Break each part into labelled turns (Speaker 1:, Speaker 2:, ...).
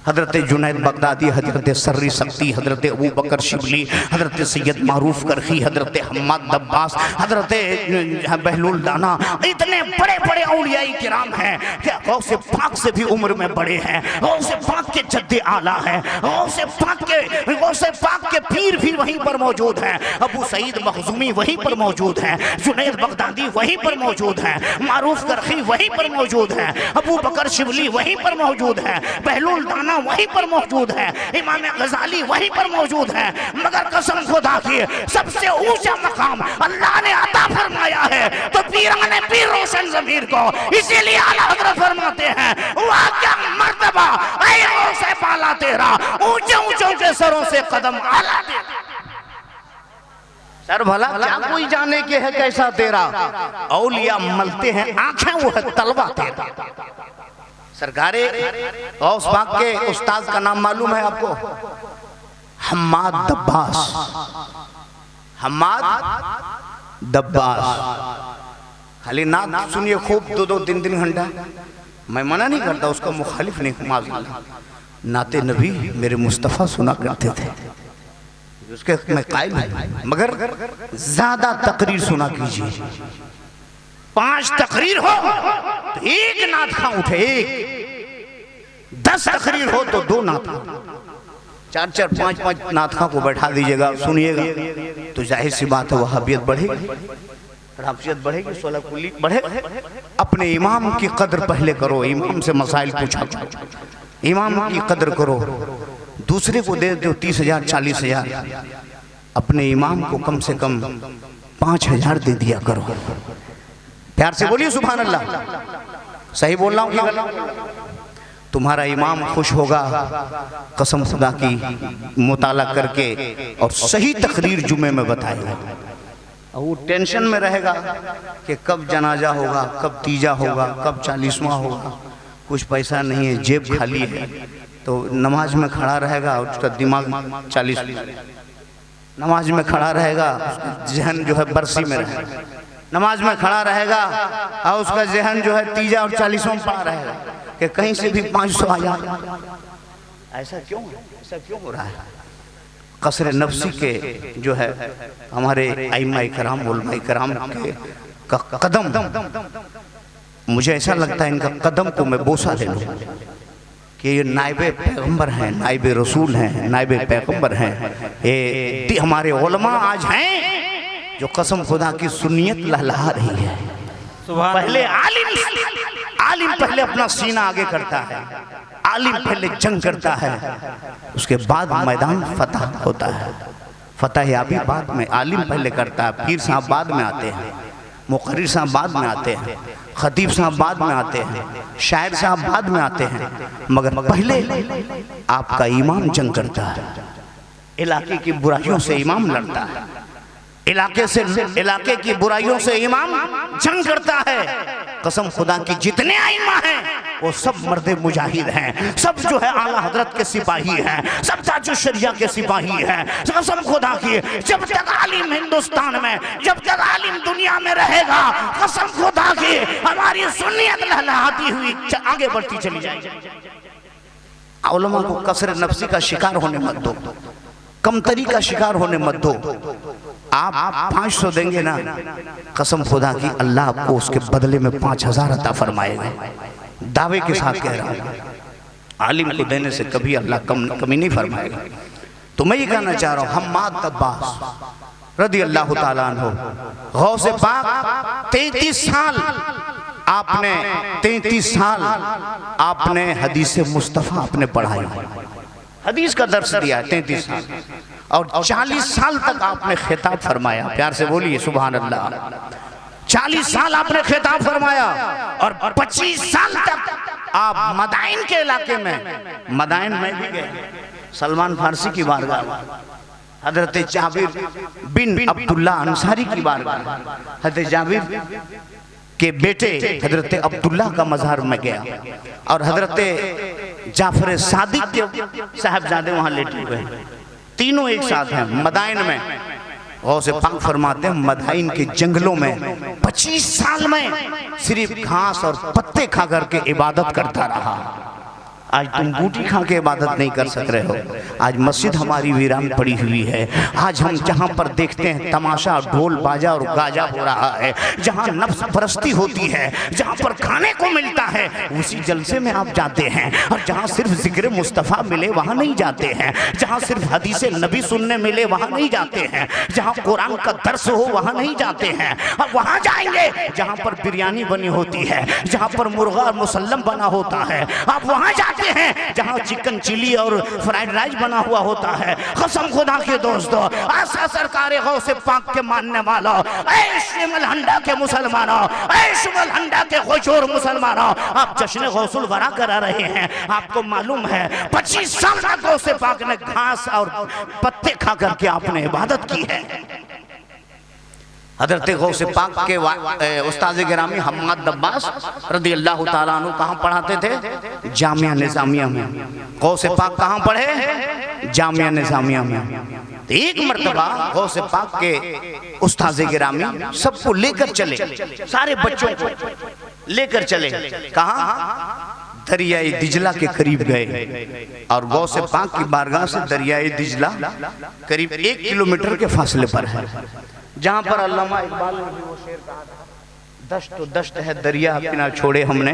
Speaker 1: हजरत Junaid Baghdadi, हजरत सर्री सक्ती, हजरत अबू बकर शिबली, हजरत सैयद मारूफ करखी, हजरत हम्माद दब्बास, हजरत बहलुल दाना, इतने बड़े बड़े औलियाई किराम हैं कि गौसे पाक से भी उम्र में बड़े हैं। गौसे पाक के जद्दे आला हैं, गौसे पाक के पीर भी वहीं पर मौजूद हैं। अबू सईद मखजूमी वहीं पर मौजूद हैं, जुनैद बगदादी वहीं पर मौजूद हैं, मारूफ करखी वहीं पर मौजूद हैं, अबू बकर शिबली वहीं पर मौजूद हैं, बहलुल दाना वहीं पर मौजूद है, इमाम गजाली वहीं पर मौजूद है। मगर कसम खुदा की सबसे ऊंचा मकाम अल्लाह ने अता फरमाया है तो पीराने पीर रोशन ज़मीर को, इसीलिए आला हज़रत फरमाते हैं वाह क्या मर्तबा ऐ से पाला तेरा, ऊंचे ऊंचों के सरों से कदम आला तेरा। सर भला क्या कोई जाने के है कैसा तेरा, औलिया मलते हैं आंखें वो है तलवा तेरा। सरकारे गौस पाक के उस्ताद का नाम मालूम है आपको? हम्माद दब्बास, हम्माद दब्बास। खाली नात सुनिए खूब, 2-2 3-3 घंटा। मैं मना नहीं करता, उसका मुखालिफ नहीं, माज़ल्लाह। नाते नबी मेरे मुस्तफ़ा सुना करते थे, उसके मैं कायल हूं, मगर ज्यादा तकरीर सुना कीजिए। 5 तकरीर हो तो 1 नात खा उठे, 10 तकरीर हो तो 2 नात, 4-4 5-5 नातखा को बैठा दीजिएगा, सुनिएगा तो जाहिर सी बात है वहाबियत बढ़ेगी, हराफियत बढ़ेगी, सोलह कुली बढ़ेगा। अपने इमाम की कदर पहले करो, इमाम से मसाइल पूछा, इमाम की कदर करो। दूसरे को दे दो 30,000 40,000, अपने इमाम को कम से कम 5,000 दे दिया करो। प्यार से बोलिए सुभान अल्लाह। सही बोल रहा हूँ कि तुम्हारा इमाम खुश होगा कसम खुदा की, मुताला करके और सही तकरीर जुमे में बताएगा। और वो टेंशन में रहेगा कि कब जनाजा होगा, कब तीजा होगा, कब 40वां होगा, कुछ पैसा नहीं है, जेब खाली है, तो नमाज में खड़ा रहेगा और उसका दिमाग 40, नमाज में खड़ा रहेगा, जहन जो है बरसी में रहेगा, नमाज में खड़ा रहेगा और उसका जहन जो है तीजा और 40वां पा रहेगा कि कहीं से भी 500 आ जाए। ऐसा क्यों हो रहा है? कसर नफ्सी के जो है हमारे आइम्मा कराम उलमा कराम के कदम, मुझे ऐसा लगता है इनका कदम को मैं बोसा ले लूं कि ये नाइबे पैगंबर हैं, नाइबे रसूल हैं, नाइबे पैगंबर हैं। ये हमारे उलमा आज हैं जो कसम खुदा की सुन्नियत लहला रही है। पहले आलिम पहले अपना सीना आगे करता है, आलिम पहले जंग करता है, उसके बाद मैदान फतह होता है। फतह याबी बाद में, आलिम पहले करता है, पीर साहब बाद में आते हैं, मुकर्रिर साहब बाद में आते हैं, खतीब साहब बाद में आते हैं, शायर साहब बाद में आते हैं, मगर पहले आपका इमाम जंग करता है। इलाके की बुराइयों से इमाम लड़ता है, इलाके की बुराइयों से इमाम जंग करता है। कसम खुदा की जितने आइम्मा हैं वो सब मर्दे मुजाहिद हैं, सब जो है आला हजरत के सिपाही हैं, सब ताजुल शरिया के सिपाही हैं। कसम खुदा की जब तक आलिम हिंदुस्तान में, जब तक आलिम दुनिया में रहेगा, कसम खुदा की हमारी सुन्नियत लहलहाती हुई आगे बढ़ती चली जाएगी। उलमा को कसर नफ्सी का शिकार होने मत दो, कमतरी का शिकार होने मत दो। आप 500 देंगे ना, कसम खुदा की अल्लाह आपको उसके बदले में 5,000 अता फरमाएगा। दावे के साथ कह रहा हूँ, आलिम को देने से कभी अल्लाह कमी नहीं फरमाएगा। तो मैं ये कहना चाह रहा हूँ, हम्माद दब्बास रदी अल्लाह ताला अन्हु, गौसे पाक 33 साल आपने हदीस मुस्तफ़ा आपने पढ़ाई, हदीस का दर्स दिया 33 साल, और 40 साल तक आपने खिताब फरमाया। प्यार से बोलिए सुभान अल्लाह। 40 साल आपने खिताब फरमाया और 25 साल तक आप मदाइन के इलाके में, मदाइन में भी गए, सलमान फारसी की बारगाह, हजरत जाबिर बिन अब्दुल्ला अंसारी की बारगाह, हजरत जाबिर के बेटे हजरत अब्दुल्ला का मज़ार में गया, और हजरत जाफर सादिक के साहबजादे वहां लेटे हुए हैं, तीनों एक साथ हैं मदाइन में। गौसे पाक फरमाते हैं मदाइन के जंगलों में 25 साल में सिर्फ घास और पत्ते खा करके इबादत करता रहा। आज तुम बूटी खा के इबादत नहीं कर सक रहे हो। आज मस्जिद हमारी वीरान पड़ी हुई है। आज हम जहाँ पर देखते हैं तमाशा, ढोल बाजा और गाजा हो रहा है, जहाँ नफ्स परस्ती होती है, जहाँ पर खाने को मिलता है, उसी जलसे में आप जाते हैं। और जहाँ सिर्फ जिक्र मुस्तफ़ा मिले वहाँ नहीं जाते हैं, जहाँ सिर्फ हदीस नबी सुनने मिले वहाँ नहीं जाते हैं, जहाँ कुरान का दर्स हो वहाँ नहीं जाते हैं। और वहाँ जाएंगे जहाँ पर बिरयानी बनी होती है, जहाँ पर मुर्गा मुसल्लम बना होता है। आप वहाँ जाते हैं जहाँ चिकन चिली और फ्राइड राइस बना हुआ होता है। कसम खुदा के दोस्तों, आशा सरकार गौसे पाक के मानने वालों, ऐ शिमल हंडा के मुसलमानों, ऐ शिमल हंडा के खुशूर मुसलमानों, आप जश्न गौसुल वरा करा रहे हैं। आपको मालूम है 25 साल तक गौसे पाक ने घास और पत्ते खा करके आपने इबादत की है। हजरत गौसे पाक के उस्ताद गिरामी हम्माद दब्बास रदी अल्लाह ताला अन्हु कहाँ पढ़ाते थे? जामिया निजामिया में। गौसे पाक कहाँ पढ़े? जामिया निजामिया में। एक मर्तबा गौसे पाक के उस्ताद गिरामी सबको लेकर चले, सारे बच्चों को लेकर चले। कहाँ? दरियाए दिजला के करीब गए और गौसे पाक की बारगाह से दरियाए दिजला करीब 1 किलोमीटर के फासले पर है, जहाँ पर अल्लामा इकबाल ने भी वो शेर कहा था, दश्त तो दश्त है दरिया बिना छोड़े हमने,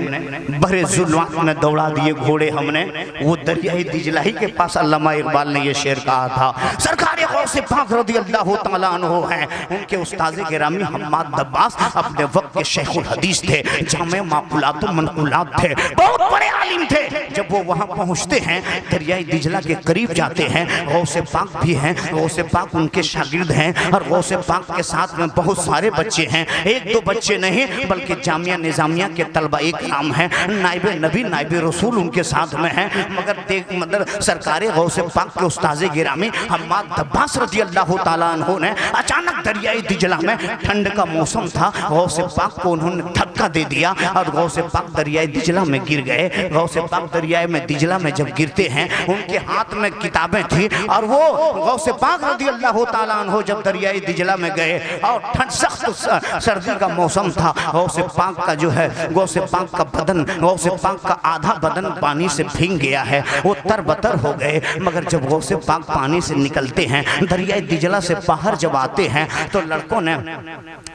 Speaker 1: बड़े जुल्मात में दौड़ा दिए घोड़े हमने। वो दरियाई दिजला ही के पास अल्लामा इकबाल ने ये शेर कहा था। सरकार गौसे पाक रज़ी अल्लाह तआला अन्हु हैं, उनके उस्ताद गिरामी हम्माद दब्बास अपने वक्त के शेखुल हदीस थे, जामे माकुलात मनकुलात थे, बहुत बड़े आलिम थे। जब वो वहाँ पहुँचते हैं, दरियाई दिजला के करीब जाते हैं, गौसे पाक भी हैं, गौसे पाक उनके शागिर्द हैं और गौसे पाक के साथ में बहुत सारे बच्चे हैं, 1-2 बच्चे नहीं बल्कि जामिया निजामिया के तलबा एक नाम है, नाइबे नबी नाइबे रसूल उनके साथ में है। मगर सरकार गौसे पाक के उस्ताद गिरामी हम्माद दब्बास रज़ी अल्लाह ताला अन्हु ने अचानक दरियाई दिजला में, ठंड का मौसम था, गौसे पाक को उन्होंने धक्का दे दिया और गौसे पाक दरियाई दिजला में गिर गए। गौसे पाक दरियाई में दिजला में जब गिरते हैं, उनके हाथ में किताबें थी और वो गौसे पाक रज़ी अल्लाह ताला अन्हु जब दरियाई दिजला में गए और ठंड सख्त सर्दी का मौसम था, गौसे पाक का जो है, गौसे पाक का बदन, गौसे पाक का आधा बदन पानी से भीग गया है, वो तरबतर हो गए। मगर जब गौसे पाक पानी से निकलते हैं, दरियाई दिजला से बाहर जब आते हैं, तो लड़कों ने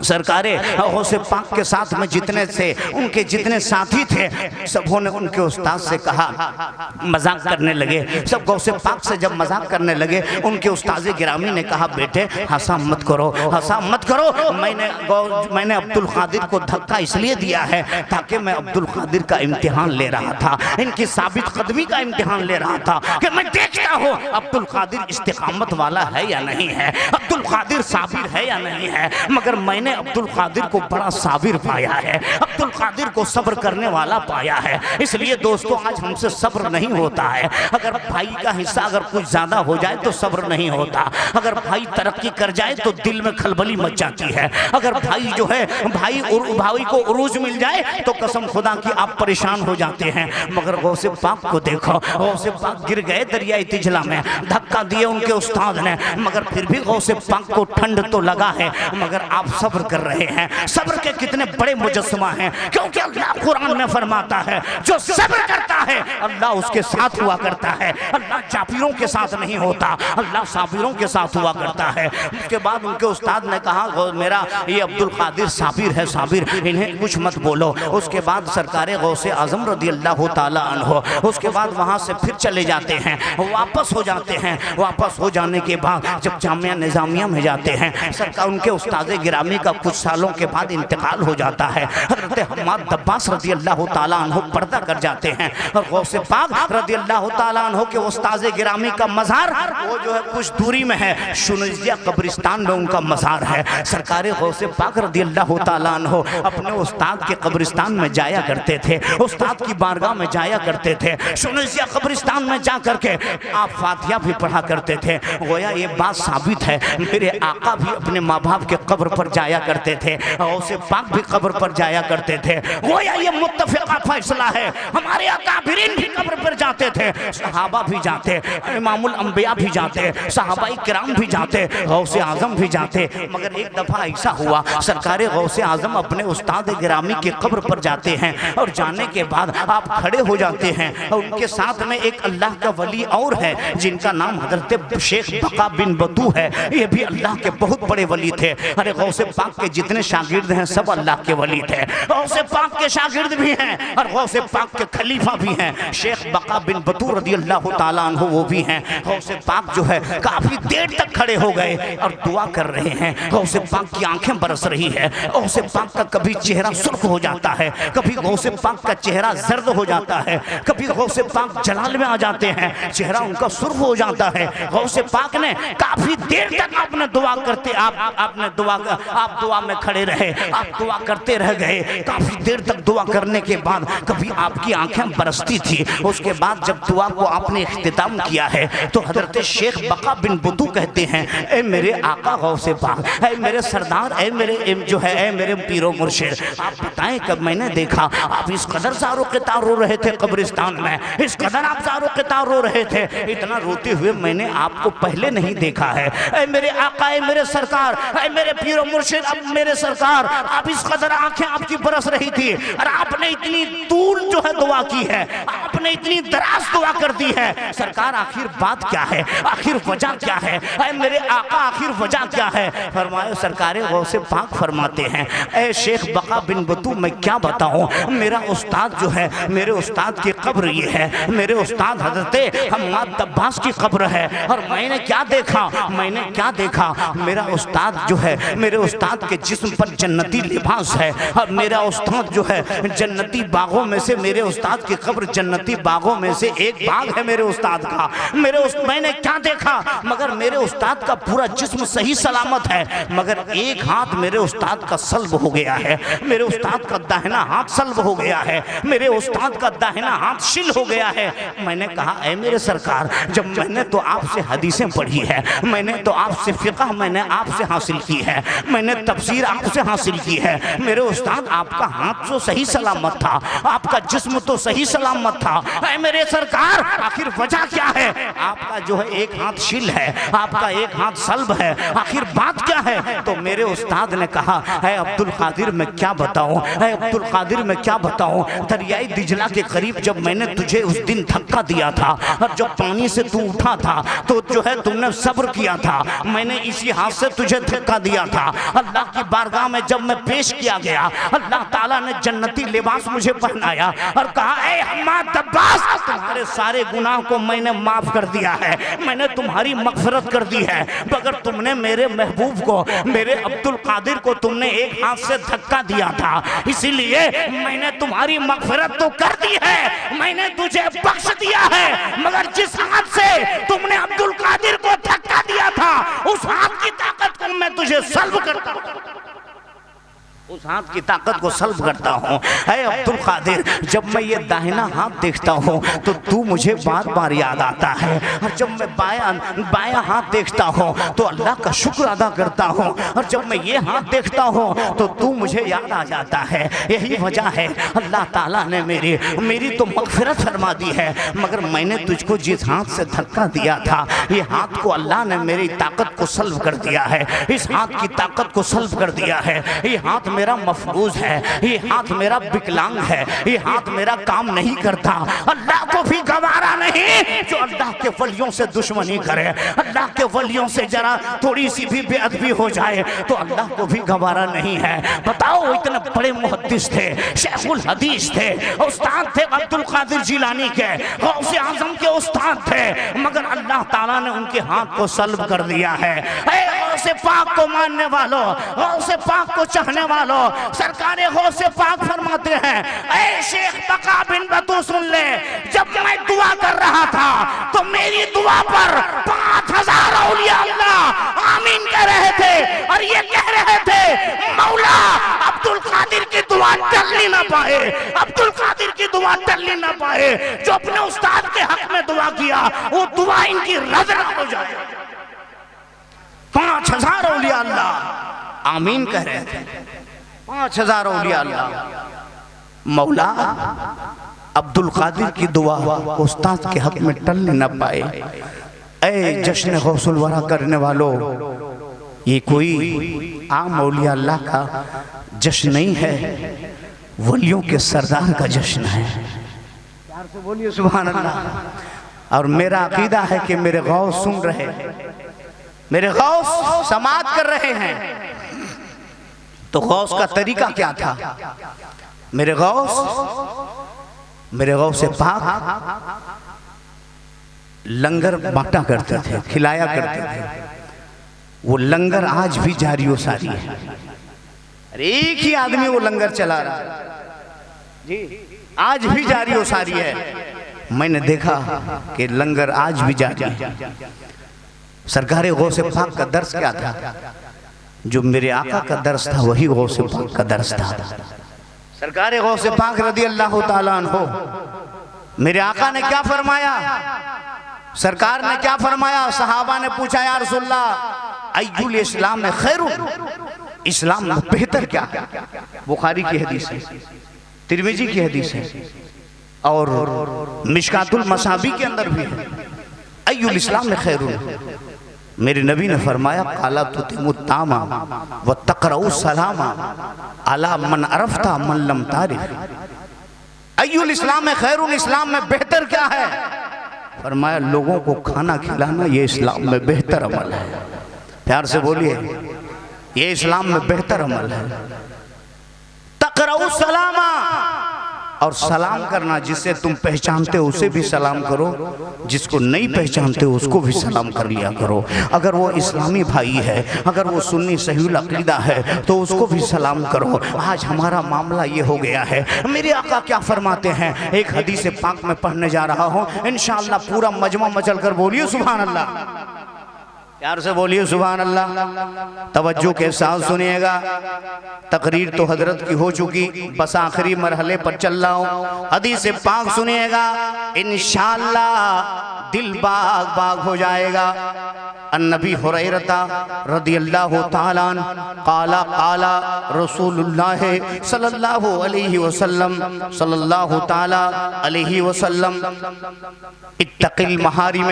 Speaker 1: सरकारे गौसे पाक के साथ में जितने थे, उनके जितने साथी थे, सबों ने उनके उस्ताद से कहा, मजाक करने लगे। सब गौसे पाक से जब मजाक करने लगे, उनके उस्ताद गिरामी ने कहा, बेटे हंसा मत करो, हंसा मत करो। मैंने अब्दुल कादिर को धक्का इसलिए दिया है ताकि मैं अब्दुल कादिर का इम्तिहान ले रहा था, इनकी साबित कदमी का इम्तिहान ले रहा था कि मैं देखता हूँ अब्दुल कादिर इस्तिकामत वाला है या नहीं है, अब्दुल कादिर साबिर है या नहीं है। मगर मैंने अब्दुल कादिर को बड़ा साबिर पाया है, अब्दुल कादिर को सब्र करने वाला पाया है। इसलिए दोस्तों, आज हमसे सब्र नहीं होता है। अगर भाई का हिस्सा अगर कुछ ज्यादा हो जाए तो सब्र नहीं होता। अगर भाई तरक्की कर जाए तो दिल में खलबली मच जाती है। अगर भाई जो है, भाई को उरूज मिल जाए तो कसम खुदा की आप परेशान हो जाते हैं। मगर गौसे पाक को देखो, गौसे पाक गिर गए दरियाई तिजला में, धक्का दिए उनके उस्ताद ने, मगर फिर भी गौसे पाक को ठंड तो लगा है, मगर आप सब्र कर रहे हैं। सब्र के कितने बड़े मुजस्समा हैं, क्योंकि अल्लाह कुरान में फरमाता है, जो सब्र करता है अल्लाह उसके साथ हुआ करता है। अल्लाह जाफिरों के साथ नहीं होता, अल्लाह साबिरों के साथ हुआ करता है। उसके बाद उनके उस्ताद ने कहा, मेरा ये अब्दुल कादिर साबिर है, साबिर, इन्हें कुछ मत बोलो। उसके बाद सरकार गौसे आजम रज़ी अल्लाह ताला अन्हु उसके बाद वहाँ से फिर चले जाते हैं, वापस हो जाते हैं। वापस हो जाने के बाद जब जामिया निजामिया में जाते हैं, सरकार उनके उस्ताद गिरामी का कुछ सालों के बाद इंतकाल हो जाता है। हज़रत हम्माद दब्बास रज़ी अल्लाह ताला अन्हु पर्दा कर जाते हैं और गौसे पाक रज़ी अल्लाह ताला अन्हु के उस्ताद गिरामी का मज़ार वो जो है कुछ दूरी में है, शुनैजिया कब्रिस्तान में उनका मज़ार है। सरकार गौसे पाक रज़ी अल्लाह ताला अन्हु अपने उस्ताद के कब्रिस्तान में जाया करते थे, उस्ताद की बारगाह में जाया करते थे। शुनैजिया कब्रिस्तान में जा करके आप फातिहा भी पढ़ा करते थे। गोया ये बात साबित है मेरे आका भी अपने माँ बाप के कब्र पर जाया करते थे, गौसे पाक भी कब्र पर जाया करते थे। गोया ये मुत्तफ़िक़ा फैसला है, हमारे अकाबिरीन भी कब्र पर जाते थे, सहाबा भी जाते, इमामुल अंबिया भी जाते, सहाबाई किराम भी जाते, गौसे आज़म भी जाते। मगर एक दफ़ा ऐसा हुआ सरकार गौसे आज़म अपने उस्ताद गिरामी की कब्र पर जाते हैं और जाने के बाद आप खड़े हो जाते हैं और उनके साथ में एक अल्लाह का वली और है जिनका नाम हजरत शेख बका बिन बतू है। ये भी अल्लाह के बहुत बड़े वली थे। अरे गौसे पाक के जितने शागिर्द हैं सब अल्लाह के वली थे। गौसे पाक के शागिर्द भी हैं और गौसे पाक के खलीफा भी हैं। शेख बका बिन बतू रज़ी अल्लाह ताला अन्हु वो भी हैं। गौसे पाक जो है काफी देर तक खड़े हो गए और दुआ कर रहे हैं। गौसे पाक की आंखें बरस रही है। गौसे पाक का कभी चेहरा सुर्ख हो जाता है, कभी गौसे पाक का चेहरा जर्द हो जाता है, कभी गौसे पाक जलाल में आ जाते हैं, चेहरा उनका सुर्ख हो जाता है। गौसे पाक ने काफी देर तक आपने दुआ करते आप दुआ में खड़े रहे, आप दुआ करते रह गए। काफी देर तक दुआ करने के बाद कभी आपकी आंखें बरसती थी। उसके बाद जब दुआ को आपने इख्तिताम किया है तो हजरत शेख बका बिन बुतू कहते हैं, ए मेरे आका गौसे पाक, ए मेरे सरदार, ए मेरे जो है ए मेरे पीरो मुर्शिद, आप बताएं कब मैंने देखा आप इस कदर ज़ारो क़ितार रो रहे थे कब्रिस्तान में, इस कदर आप ज़ारो क़ितार रो रहे थे, इतना रोते हुए मैंने आपको पहले नहीं देखा है। ऐ मेरे आका, ऐ मेरे सरकार, ऐ मेरे पीरो मुर्शिद, अब मेरे सरकार, आप इस कदर आंखें आपकी बरस रही थी और आपने इतनी तूल जो है दुआ की है, आपने इतनी दराज दुआ कर दी है। सरकार आखिर बात क्या है, आखिर वजह क्या है? ऐ मेरे आका आखिर वजह क्या है? फरमाए सरकार गौसे पाक फरमाते हैं, ऐ शेख बका बिन बतू मैं क्या बताऊं, मेरा उस्ताद जो है, मेरे उस्ताद की कब्र ये है, मेरे उस्ताद हजरत हम्माद अब्बास की कब्र है। और मैंने क्या देखा, मेरा उस्ताद जो है, मेरे उस्ताद के जिस्म पर जन्नती लिबास है और मेरा उस्ताद जो है जन्नती बागों में से, मेरे उस्ताद की कब्र जन्नती बागों में से एक बाग है मेरे उस्ताद का। मैंने क्या देखा, मगर मेरे उस्ताद का पूरा जिस्म सही सलामत है, मगर एक हाथ मेरे उस्ताद का सल्ब हो गया है, मेरे उस्ताद का दाहिना हाथ सल्ब हो गया है, मेरे उस्ताद का दाहिना हाथ शिल हो गया है। मैंने कहा ऐ मेरे सरकार, जब मैंने तो आपसे हदीसें पढ़ी है, मैंने तो आपसे फिक़ह मैंने आपसे हासिल की है, मैंने तफसीर आपसे हासिल की है, मेरे उस्ताद आपका हाथ तो सही सलामत था, आपका जिस्म तो सही सलामत था। ऐ मेरे सरकार आखिर वजह क्या है? आपका जो है एक हाथ शिल है, आपका एक हाथ सल्ब है, आखिर बात क्या है? तो मेरे उस्ताद ने कहा, है अब्दुल कादिर मैं क्या बताऊं, है अब्दुल कादिर मैं क्या बताऊं, दरियाई दिजला के करीब जब मैंने तुझे उस दिन धक्का दिया था और जब पानी से तू उठा था तो जो है तुमने सब्र किया था, मैंने इसी हाथ से तुझे धक्का दिया था। अल्लाह की बारगाह में जब मैं पेश किया गया, अल्लाह ताला ने जन्नती लिबास मुझे पहनाया और कहा, ऐ हम्माद अब्बास तुम्हारे सारे गुनाह को मैंने माफ कर दिया है, मैंने तुम्हारी मगफिरत कर दी है, मगर तुमने मेरे महबूब को, मेरे अब्दुल कादिर को तुमने एक हाथ से धक्का दिया था, इसीलिए मैंने तुम्हारी मगफिरत तो कर दी है, मैंने तुझे बख्श दिया है, मगर जिस हाथ से तुमने अब्दुल कादिर को धक्का दिया था उस हाथ की ताकत को मैं तुझे सल्ब करता हूं, उस हाथ की ताकत को सल्ब करता हूँ। है अब्दुल कादिर, जब मैं ये दाहिना हाथ देखता हूँ तो तू मुझे बार बार याद आता है, और जब मैं बायां हाथ देखता हूँ तो अल्लाह का शुक्र अदा करता हूँ, और जब मैं ये हाथ देखता हूँ तो तू मुझे याद आ जाता है। यही वजह है अल्लाह ताला ने मेरी तो मगफिरत फरमा दी है, मगर मैंने तुझको जिस हाथ से धक्का दिया था, ये हाथ को अल्लाह ने मेरी ताकत को सल्ब कर दिया है, इस हाथ की ताकत को सल्ब कर दिया है। ये हाथ मेरा मफलूज है, ये हाथ मेरा विकलांग है, ये हाथ मेरा काम नहीं करता। अल्लाह को भी गवारा नहीं जो अल्लाह के वलियों से दुश्मनी करे, अल्लाह के वलियों से जरा थोड़ी सी भी बेअदबी हो जाए तो अल्लाह को भी गवारा नहीं है। बताओ, इतने बड़े मुहद्दिस थे, शेखुल हदीस थे, उस्ताद थे अब्दुल कादिर जिलानी के, गौसे आजम के उस्ताद थे, मगर अल्लाह ताला ने उनके हाथ को सल्ब कर दिया है। गौसे पाक को मानने वालों, गौसे पाक को चाहने वालों, सरकारे गौसे पाक फरमाते हैं, ऐ शेख बका बिन बतू सुन ले, जब मैं दुआ कर रहा था तो मेरी दुआ पर 5000 औलिया अल्लाह आमीन कह रहे थे और ये कह रहे थे, मौला अब्दुल कादिर की दुआ टलनी ना पाए, अब्दुल कादिर की दुआ टलनी ना पाए, जो अपने उस्ताद के हक में दुआ किया वो दुआ इनकी रद्द ना हो जाए। 5000 औलिया अल्लाह आमीन कह रहे थे। 5000 औलिया अल्लाह। मौला अब्दुल कादिर की दुआ उस्ताद के हक में टलने न पाए। ऐ जश्न गौसुल वरा करने वालों, ये कोई आम औलिया अल्लाह का जश्न नहीं है, वलियों के सरदार का जश्न है। प्यार से बोलिए सुभान अल्लाह। और मेरा अकीदा है कि मेरे गौस सुन रहे हैं, मेरे गौस समाअत कर रहे हैं। तो गौस का तरीका क्या था? मेरे गौस से पाक लंगर बांटा करते थे, खिलाया करते थे। वो लंगर आज भी जारी व सारी है। अरे एक ही आदमी वो लंगर चला रहा जी, आज भी जारी व सारी है। मैंने देखा कि लंगर आज भी जारी है। सरकार गौस पाक का दर्स क्या था? जो मेरे आका का दर्स था वही गौस पाक का दर्स था। सरकार गौस पाक रदी अल्लाह ताला अन्हो, मेरे आका ने क्या फरमाया, सरकार ने क्या फरमाया? सहाबा ने पूछा या रसूलल्लाह अय्युल इस्लाम में खैरुन, इस्लाम में बेहतर क्या? बुखारी की हदीस है, तिरमिजी की हदीस है और मिशकातुल मसाबी के अंदर भी है। अय्युल इस्लाम में खैरुन, मेरे नबी ने फरमाया काला तुतिमुत्तामा व तकरउ सलामा अला मन अरफ्ता मन लम तारिफ। अय्युल इस्लाम में खैरुन, इस्लाम में बेहतर क्या है? फरमाया लोगों को खाना खिलाना ये इस्लाम में बेहतर अमल है। प्यार से बोलिए, ये इस्लाम में बेहतर अमल है। तकरउ सलामा, और सलाम करना, जिसे तुम पहचानते हो उसे भी सलाम करो, जिसको नहीं पहचानते हो उसको भी सलाम कर लिया करो। अगर वो इस्लामी भाई है, अगर वो सुन्नी सहीउल अकीदा है तो उसको भी सलाम करो। आज हमारा मामला ये हो गया है। मेरे आका क्या फरमाते हैं, एक हदीस पाक में पढ़ने जा रहा हूँ, इंशाअल्लाह पूरा मजमा मचल कर बोलिए सुभान अल्लाह। प्यार से बोलिए सुभान अल्लाह। तवज्जो के साथ सुनिएगा। तकरीर तो हजरत की हो चुकी, बस आखिरी मरहले पर चल रहा हूँ। हदीस पाक सुनिएगा, इंशाअल्लाह दिल बाग बाग हो जाएगा। अन्नबी हुरैरता रदियल्लाहु ताला काला काला रसूलुल्लाह सल्लल्लाहु अलैहि वसल्लम इत्तकिल महारिम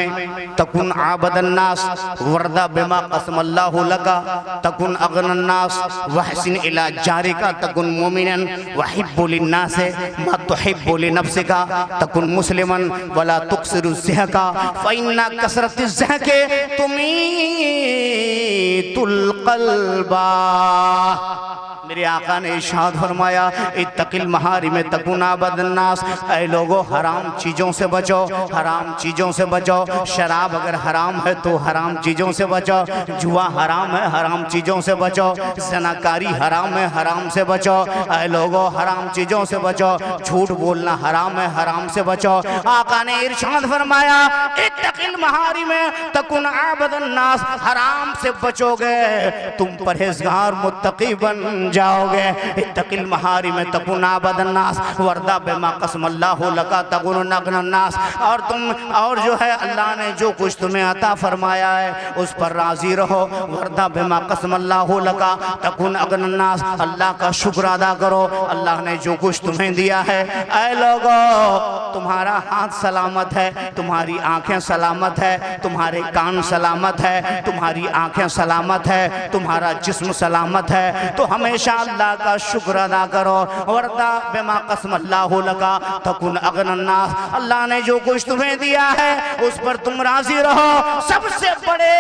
Speaker 1: तकुन आबदन नास वर्दा बिमा कसमल्लाहु लका तकुन अगनन नास वहसिन इला जारिका तकुन मुमिनन वहिब्बु लिन्नास मा तुहिब्बु लिनफ्सिका तकुन मुस्लिमन वला तुक्सिरु ज़हका फ़इन्ना कसरति ज़हके तुल क़ल्बा। मेरे आका ने इरशाद फरमाया इत्तकिल महारिम तकुन आबदन नास, ऐ लोगों हराम चीज़ों से बचो, हराम चीज़ों से बचो। शराब अगर हराम है तो हराम चीज़ों से बचो, जुआ हराम है हराम चीज़ों से बचो, ज़नाकारी हराम है हराम से बचो। ऐ लोगों हराम चीज़ों से बचो, झूठ बोलना हराम है हराम से बचो। आका ने इरशाद फरमाया इत्तकिल महारिम तकुन आबदन नास, हराम से बचोगे तुम परहेजगार मुत्तकी बन जाओगे। इत्तकिल महारिम तकुन आबदन नास वर्दा बिमा कसमल्लाहु लका तकुन अगनन नास, और तुम और जो है अल्लाह ने जो कुछ तुम्हें अता फरमाया है उस पर राजी रहो। वर्दा बिमा कसमल्लाहु लका तकुन अगनन नास, अल्लाह का शुक्र अदा करो, अल्लाह ने जो कुछ तुम्हें दिया है। ऐ लोगों तुम्हारा हाथ सलामत है, तुम्हारी आंखें सलामत है, तुम्हारे कान सलामत है, तुम्हारी आंखें सलामत है, तुम्हारा जिस्म सलामत है, तो हमेशा अल्लाह का शुक्र अदा करो। वर्दा बिमा कसमल्लाहु लका तकुन अगनन नास, अल्लाह ने जो कुछ तुम्हें दिया है उस पर तुम राजी रहो, सबसे बड़े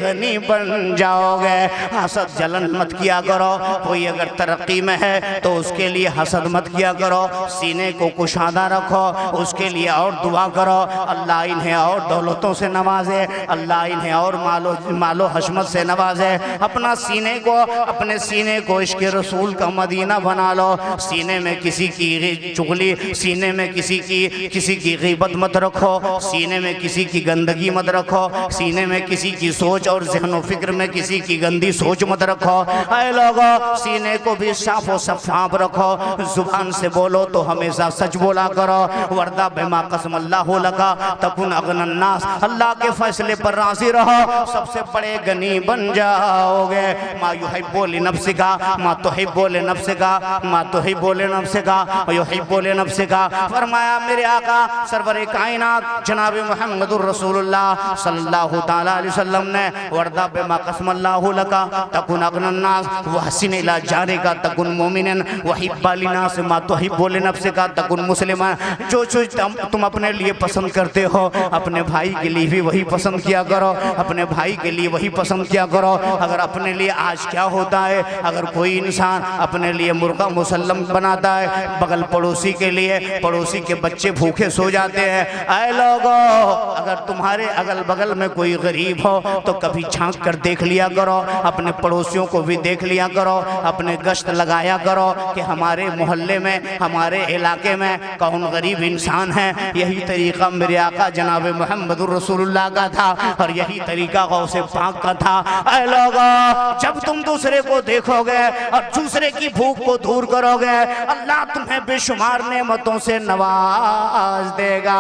Speaker 1: गनी बन जाओगे। हसद जलन मत किया करो, कोई अगर तरक्की में है तो उसके लिए हसद मत किया करो, सीने को कुशादा रखो, उसके लिए और दुआ करो अल्लाह इन्हें और दौलतों से नवाजे, अल्लाह इन्हें और मालो हशमत से नवाजे। अपना सीने को अपने सीने को इश्क़ रसूल का मदीना बना लो। सीने में किसी की चुगली, सीने में किसी की गीबत मत रखो, सीने में किसी की गंदगी मत रखो, सीने में किसी की सोच और ज़हन व फिक्र में किसी की गंदी सोच मत रखो। ऐ लोगों, सीने को भी साफ और शफ़ाफ रखो। जुबान से बोलो तो हमेशा सच बोला करो। वर्दा बिमा कसम अल्लाहु लका तकुन अगनन नास, अल्लाह के फैसले पर राज़ी रहो, सबसे बड़े गनी बन जाओगे। मा युहिब्बु लिनफ्सिका मा तुहिब्बु लिनफ्सिका मा तुहिब्बु लिनफ्सिका व युहिब्बु लिनफ्सिका। फरमाया मेरे आका सरवरे कायनात जनाब मुहम्मदुर रसूलुल्लाह सल्लल्लाहु तआला अलैहि वसल्लम ने वर्दा बिमा कसम अल्लाहु लका तकुन अगनन नास व हसिन इला जारिका तकुन मोमिनन व हिब्बा लिनास मा तुहिब्बु लिनफ्सिका तकुन मुस्लिमान। जो चीज़ तुम अपने लिए पसंद करते हो अपने भाई के लिए भी वही पसंद किया करो, अपने भाई के लिए वही पसंद किया करो। अगर अपने लिए आज क्या होता है, अगर कोई इंसान अपने लिए मुर्गा मुसल्लम बनाता है, बगल पड़ोसी के लिए, पड़ोसी के बच्चे भूखे सो जाते हैं। ऐ लोगों, अगर तुम्हारे अगल बगल में कोई गरीब हो तो कभी झांक कर देख लिया करो, अपने पड़ोसियों को भी देख लिया करो, अपने गश्त लगाया करो कि हमारे मोहल्ले में, हमारे इलाके में कौन गरीब इंसान है। यही तरीका मेरे आका जनाब मुहम्मदुर रसूलुल्लाह का था और यही तरीका गौसे पाक का था। ऐ लोगों, जब तुम दूसरे को देखोगे और दूसरे की भूख को दूर करोगे, अल्लाह तुम्हें बेशुमार नेमतों से नवाज देगा।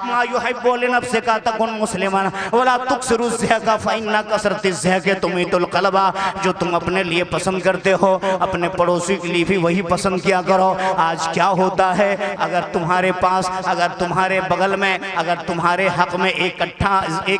Speaker 1: मा युहिब्बु लिनफ्सिका तकुन मुस्लिमन वला तुक्सिरु ज़हका फ़इन्ना कसरति ज़हके तुमीतुल क़ल्बा। जो तुम अपने लिए पसंद करते हो अपने पड़ोसी के लिए भी वही पसंद किया करो। आज क्या होता है, अगर तुम्हारे पास, अगर तुम्हारे बगल में, अगर तुम्हारे हक में एक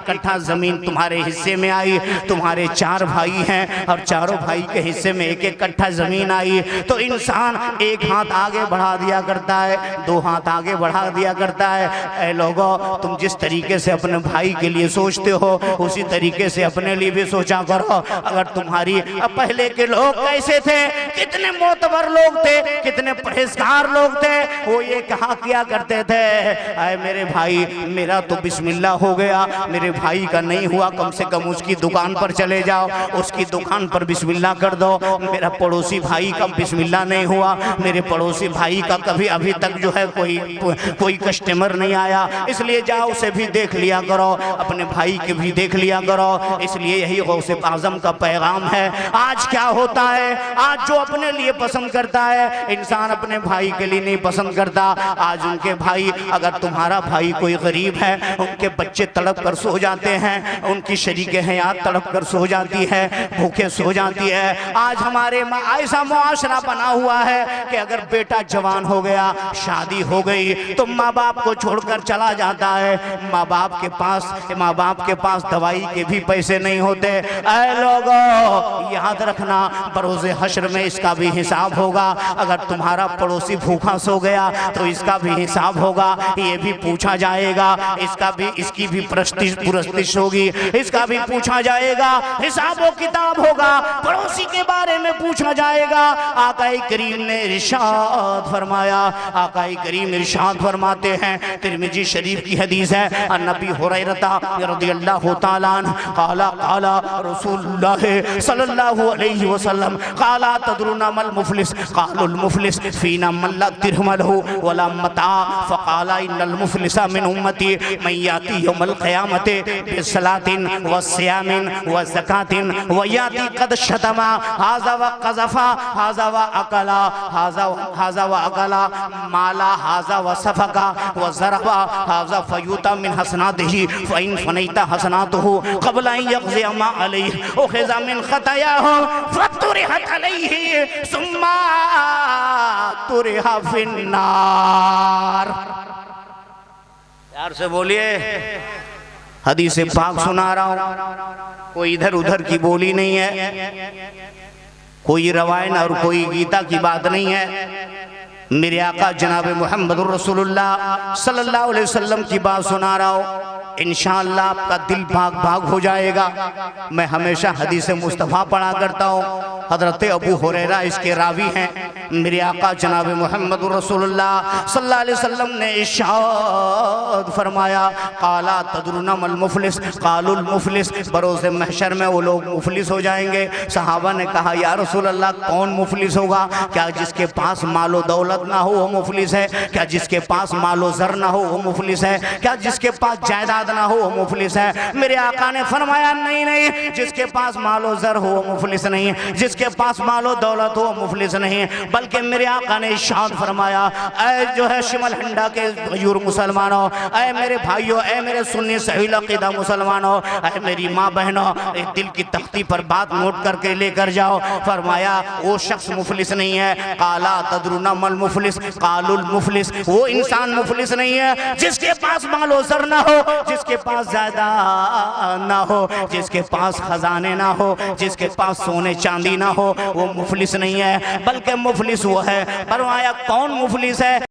Speaker 1: कट्ठा ज़मीन तुम्हारे हिस्से में आई, तुम्हारे 4 भाई हैं और चारों भाई के हिस्से में एक कट्ठा ज़मीन आई, तो इंसान एक हाथ आगे बढ़ा दिया करता है, 2 हाथ आगे बढ़ा दिया करता है। ऐ लोगों, तुम जिस तरीके से अपने भाई के लिए सोचते हो उसी तरीके से अपने लिए भी सोचा करो। अगर तुम्हारी, अब पहले के लोग कैसे थे, कितने मोतबर लोग थे, कितने परहेजगार लोग थे, वो ये कहा किया करते थे, आए मेरे भाई मेरा तो बिस्मिल्लाह हो गया, मेरे भाई का नहीं हुआ, कम से कम उसकी दुकान पर चले जाओ, उसकी दुकान पर बिस्मिल्लाह कर दो। मेरा पड़ोसी भाई का बिस्मिल्लाह नहीं हुआ, मेरे पड़ोसी भाई का कभी अभी तक जो है कोई कस्टमर नहीं आया, इसलिए जाओ उसे भी देख लिया करो, अपने भाई के भी देख लिया करो। इसलिए यही गौसे आज़म का पैगाम है। आज क्या होता है, आज जो अपने लिए पसंद करता है इंसान अपने भाई के लिए नहीं पसंद करता। आज उनके भाई, अगर तुम्हारा भाई कोई गरीब है, उनके बच्चे तड़प कर सो जाते हैं, उनकी शरीके हयात तड़प कर सो जाती है, भूखे सो जाती है। आज हमारे ऐसा मुआशरा बना हुआ है कि अगर बेटा जवान हो गया, शादी हो गई, तो माँ बाप को छोड़कर चला जाता है। माँ बाप के पास दवाई के भी पैसे नहीं होते। ऐ लोगों, याद रखना बरोज़े हश्र में इसका भी हिसाब होगा। अगर तुम्हारा पड़ोसी भूखा सो गया तो इसका भी हिसाब होगा, ये भी पूछा जाएगा, इसकी भी पुरस्तिश होगी, इसका भी पूछा जाएगा, हिसाब व किताब होगा, पड़ोसी के बारे में पूछा जाएगा। आकाए करीम ने इरशाद फरमाया, आकाए करीम इरशाद फरमाते हैं, तिरमिजी शरीफ की हदीस है, नबी हुरैरा रज़ियल्लाहु तआला अन्हु क़ाला क़ाला रसूलुल्लाह सल्लल्लाहु अलैहि वसल्लम क़ाला तदरुना मल मुफ़लिस क़ालुल मुफ़लिस फ़ीना मन ला दिरहम लहु वला मता फ़क़ाला इन्नल मुफ़लिसा मिन उम्मती मन याती यौमल क़यामति बिस्सलातिन व सियामिन व ज़कातिन व याती क़द शतमा हाज़ा व क़ज़फ़ा हाज़ा व अकला हाज़ा व अकला माला हाज़ा व सफ़का व ज़रबा हाज़ा फ़यूता मिन हसनातिही फ़इन फ़नैता हसनातुहु क़ब्ल अन यक़ज़िया मा अलैहि उख़िज़ा मिन ख़तायाहु फ़तुरिहत अलैहि सुम्मा तुरिहा फ़िन्नार। प्यार से बोलिए, हदीस पाक सुना रहा हूँ, कोई इधर उधर की बोली नहीं है, कोई रवायन और कोई गीता की बात नहीं है। मेरे आका जनाब मुहम्मदुर रसूलुल्लाह सल्लल्लाहु अलैहि वसल्लम की बात सुना रहा हूँ। इंशाअल्लाह आपका दिल भाग भाग हो जाएगा। मैं हमेशा हदीस मुस्तफ़ा पढ़ा करता हूँ। हज़रत अबू हुरैरा इसके रावी हैं। मेरे आका जनाब मोहम्मद रसूलुल्लाह सल्लल्लाहु अलैहि वसल्लम ने इरशाद फरमाया, काला तदरुना मल मुफलिस, कालुल मुफलिस, बरोज़े महशर में वो लोग मुफलिस हो जाएंगे। सहाबा ने कहा या रसूल अल्लाह कौन मुफलिस होगा? क्या जिसके पास मालो दौलत ना हो वो मुफलिस है? क्या जिसके पास मालो ज़र ना हो वो मुफलिस है? क्या जिसके पास जायदाद ना हो वो मुफलिस है? मेरे आका ने फरमाया नहीं नहीं, जिसके पास मालो ज़र हो वो मुफलिस नहीं है, जिसके पास मालो दौलत हो वो मुफलिस नहीं है। बल्कि मेरे आका ने इरशाद फरमाया, ऐ जो है शिमल हंडा के बुजुर्ग मुसलमानों, ऐ मेरे भाइयों, ऐ मेरे सुन्नी सही अक़ीदा मुसलमानों, ऐ मेरी माँ बहनों, एक दिल की तख्ती पर बात नोट करके लेकर जाओ। फरमाया वो शख्स मुफलिस नहीं है। काला तदरुना मल मुफलिस, कालुल मुफलिस, वो इंसान मुफलिस नहीं है जिसके पास मालो ज़र ना हो, जिसके पास ज़्यादा ना हो, जिसके पास खजाने ना हो, जिसके पास सोने चांदी ना हो, वो मुफलिस नहीं है। बल्कि मुफलिस वो है। फरमाया कौन मुफलिस है?